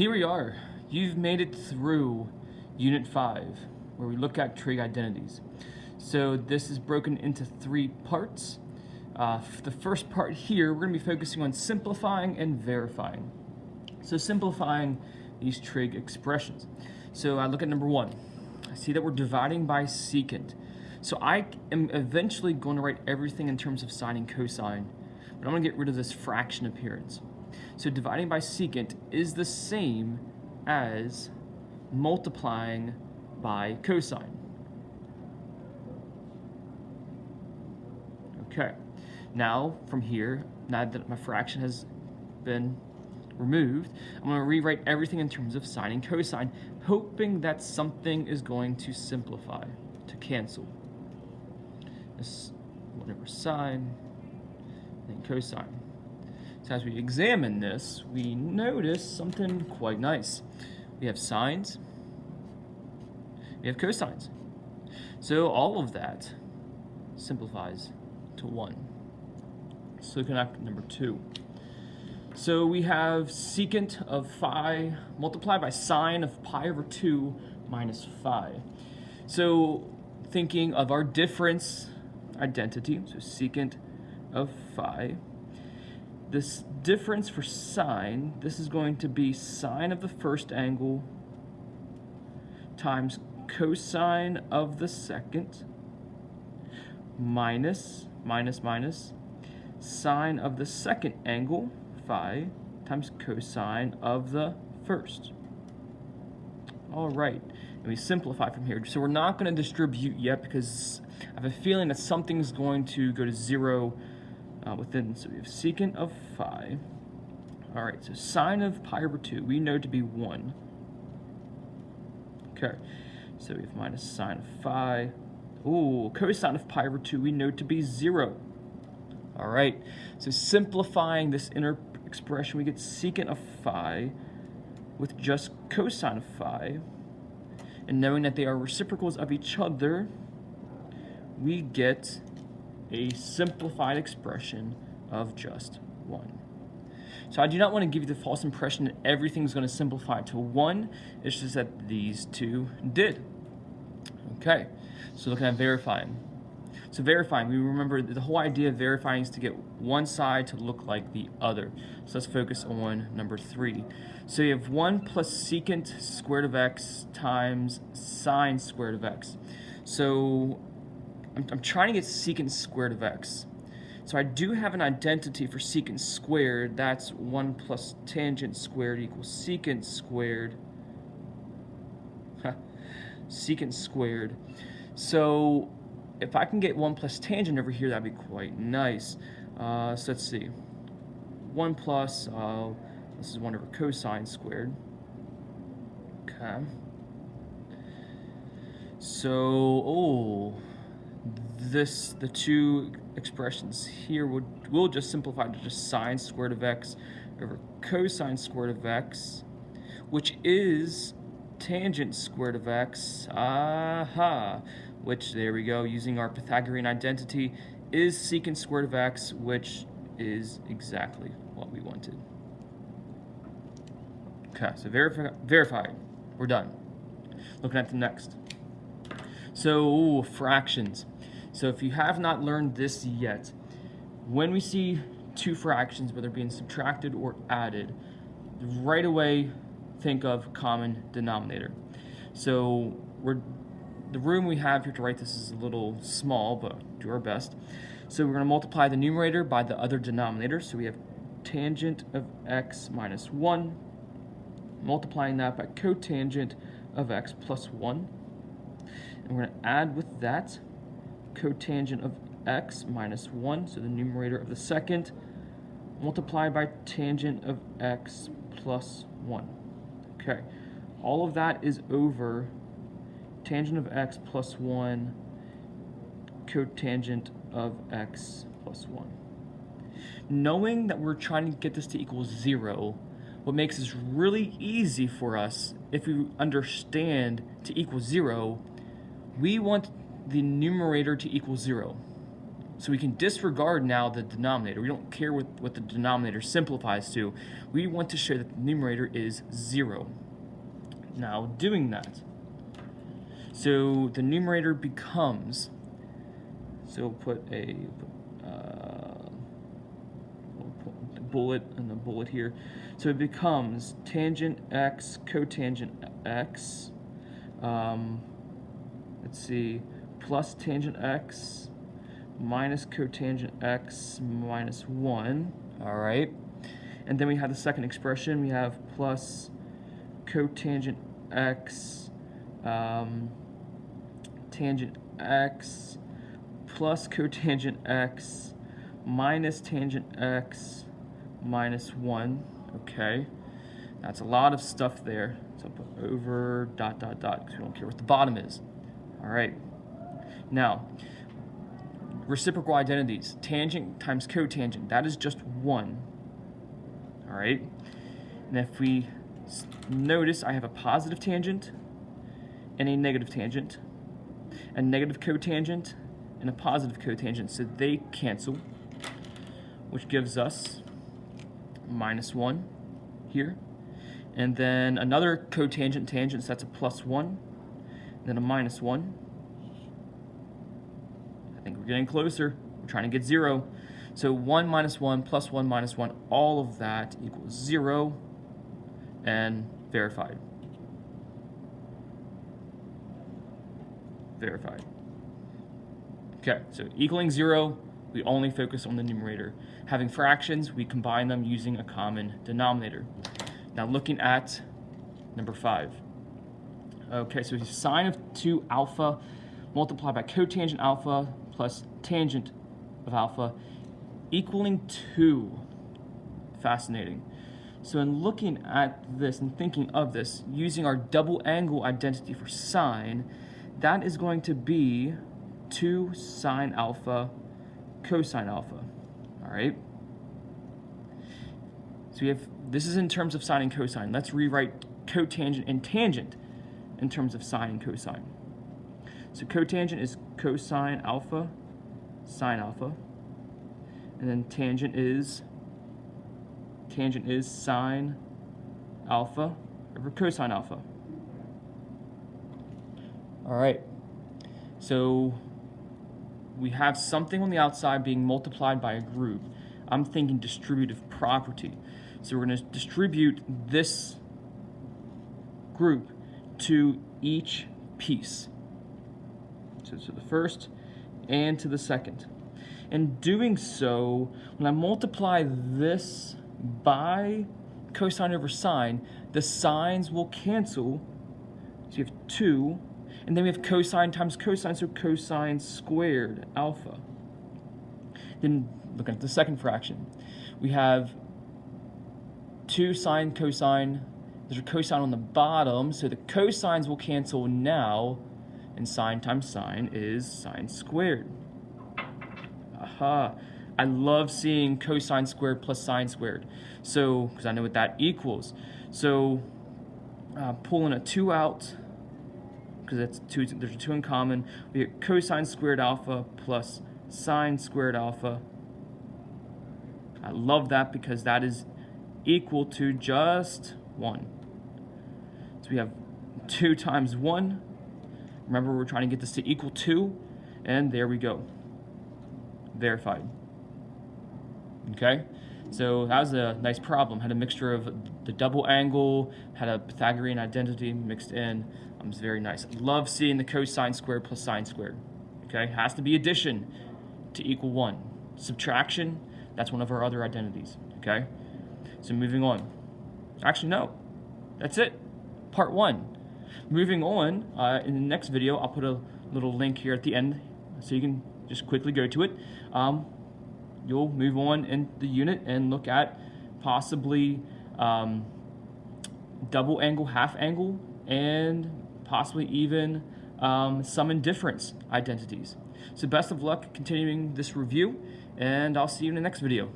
Here we are. You've made it through Unit 5, where we look at trig identities. So this is broken into 3 parts. The first part here, we're going to be focusing on simplifying and verifying. So simplifying these trig expressions. So I look at number 1. I see that we're dividing by secant. So I am eventually going to write everything in terms of sine and cosine, but I'm going to get rid of this fraction appearance. So dividing by secant is the same as multiplying by cosine. Okay, now from here, now that my fraction has been removed, I'm going to rewrite everything in terms of sine and cosine, hoping that something is going to simplify, to cancel. This 1 over sine and cosine. So as we examine this, we notice something quite nice. We have sines, we have cosines. So all of that simplifies to 1. So looking at number 2. So we have secant of phi multiplied by sine of pi over 2 minus phi. So thinking of our difference identity, so secant of phi. This difference for sine, this is going to be sine of the first angle times cosine of the second minus sine of the second angle, phi, times cosine of the first. All right, and we simplify from here. So we're not going to distribute yet because I have a feeling that something's going to go to 0 within. So we have secant of phi. All right, so sine of pi over 2, we know to be 1. Okay, so we have minus sine of phi. Ooh, cosine of pi over 2, we know to be 0. All right, so simplifying this inner expression, we get secant of phi with just cosine of phi. And knowing that they are reciprocals of each other, we get a simplified expression of just 1. So I do not want to give you the false impression that everything's going to simplify to 1. It's just that these two did. Okay, so looking at verifying. So verifying, we remember that the whole idea of verifying is to get one side to look like the other. So let's focus on number 3. So you have 1 plus secant squared of x times sine squared of x. So I'm trying to get secant squared of x. So I do have an identity for secant squared. That's 1 plus tangent squared equals secant squared. Secant squared. So if I can get 1 plus tangent over here, that'd be quite nice. So let's see. 1 plus, this is 1 over cosine squared. Okay. So, the two expressions here will just simplify to just sine squared of x over cosine squared of x, which is tangent squared of x. Which, there we go, using our Pythagorean identity, is secant squared of x, which is exactly what we wanted. Okay, so verified. We're done. Looking at the next. So, fractions. So if you have not learned this yet, when we see 2 fractions, whether being subtracted or added, right away think of common denominator. So the room we have here to write this is a little small, but do our best. So we're going to multiply the numerator by the other denominator. So we have tangent of x minus 1, multiplying that by cotangent of x plus 1. And we're going to add with that cotangent of x minus 1, so the numerator of the second, multiplied by tangent of x plus 1. Okay, all of that is over tangent of x plus 1, cotangent of x plus 1. Knowing that we're trying to get this to equal 0, what makes this really easy for us, if we understand to equal 0, we want the numerator to equal 0. So we can disregard now the denominator. We don't care what the denominator simplifies to. We want to show that the numerator is 0. Now doing that, so the numerator becomes, so we'll put a bullet and a bullet here. So it becomes tangent x cotangent x, let's see, plus tangent x minus cotangent x minus 1, all right? And then we have the second expression. We have plus cotangent x tangent x plus cotangent x minus tangent x minus 1, okay? That's a lot of stuff there. So I'll put over dot dot dot because we don't care what the bottom is. All right. Now, reciprocal identities, tangent times cotangent, that is just 1. All right. And if we notice, I have a positive tangent and a negative tangent, a negative cotangent and a positive cotangent, so they cancel, which gives us minus 1 here, and then another cotangent tangent, so that's a plus 1, and then a minus 1. I think we're getting closer. We're trying to get 0. So 1 minus 1 plus 1 minus 1, all of that equals 0, and verified. Verified. Okay, so equaling 0, we only focus on the numerator. Having fractions, we combine them using a common denominator. Now looking at number 5. Okay, so sine of 2 alpha multiplied by cotangent alpha plus tangent of alpha equaling 2. Fascinating. So in looking at this and thinking of this, using our double angle identity for sine, that is going to be 2 sine alpha cosine alpha. All right. So we have, this is in terms of sine and cosine. Let's rewrite cotangent and tangent in terms of sine and cosine. So cotangent is cosine alpha, sine alpha, and then tangent is sine alpha over cosine alpha. All right. So we have something on the outside being multiplied by a group. I'm thinking distributive property. So we're going to distribute this group to each piece. So to the first and to the second. In doing so, when I multiply this by cosine over sine, the sines will cancel. So you have 2. And then we have cosine times cosine, so cosine squared alpha. Then looking at the second fraction, we have 2 sine cosine. There's a cosine on the bottom, so the cosines will cancel now, and sine times sine is sine squared. Aha. I love seeing cosine squared plus sine squared, so because I know what that equals. So pulling a 2 out, because that's 2, there's a 2 in common, we get cosine squared alpha plus sine squared alpha. I love that because that is equal to just 1. So we have 2 times 1. Remember, we're trying to get this to equal 2, and there we go. Verified. Okay? So that was a nice problem. Had a mixture of the double angle, had a Pythagorean identity mixed in. It was very nice. Love seeing the cosine squared plus sine squared. Okay? Has to be addition to equal 1. Subtraction, that's one of our other identities. Okay? So moving on. Actually, no. That's it. Part 1. Moving on, in the next video, I'll put a little link here at the end so you can just quickly go to it. You'll move on in the unit and look at possibly double angle, half angle, and possibly even sum and difference identities. So best of luck continuing this review, and I'll see you in the next video.